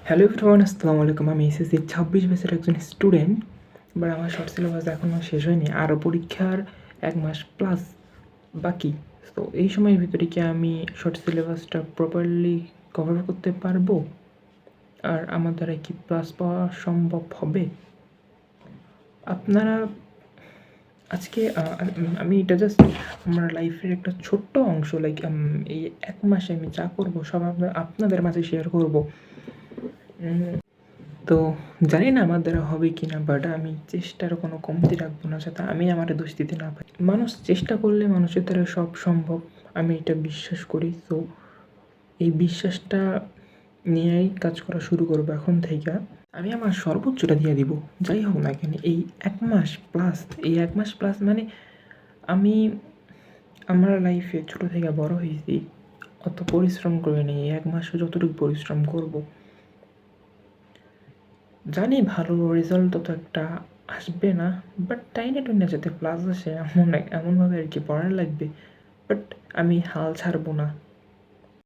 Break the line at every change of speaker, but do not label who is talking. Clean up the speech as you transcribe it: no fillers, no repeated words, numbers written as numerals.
Hello everyone, আসসালামু আলাইকুম। আমি এসএসসি 26 ব্যাচের একজন স্টুডেন্ট। বাট আমার শর্ট সিলেবাস এখনও শেষ হয়নি, আরও পরীক্ষার 1 মাস প্লাস বাকি। তো এই সময়ের ভিতরে কি আমি শর্ট সিলেবাসটা প্রপারলি কভার করতে পারবো? আর আমার দ্বারা কি প্লাস পাওয়া সম্ভব হবে? আপনারা আজকে আমি এটা জাস্ট আমার লাইফের একটা ছোট্ট অংশ, লাইক এই 1 মাসে আমি যা করবো সব আপনাদের মাঝে শেয়ার করবো। তো জানি না আমার দ্বারা হবে কি না, বাট আমি চেষ্টার কোনো কমতি রাখবো না যাতে আমি আমার দোষ দিতে না পারি। মানুষ চেষ্টা করলে মানুষের দ্বারা সব সম্ভব, আমি এটা বিশ্বাস করি। তো এই বিশ্বাসটা নিয়েই কাজ করা শুরু করবো এখন থেকে। আমি আমার সর্বোচ্চটা দিয়ে দিব, যাই হোক না কেন। এই 1 মাস প্লাস, এই 1 মাস প্লাস মানে আমি আমার লাইফে ছোটো থেকে বড় হয়েছি, অত পরিশ্রম করে নেই। 1 মাসে যতটুকু পরিশ্রম করবো, জানি ভালো রেজাল্ট তত একটা আসবে না, বাট টাইনে টুইনে যাতে প্লাস আসে এমনভাবে আর কি পড়ার লাগবে। বাট আমি হাল ছাড়বো না।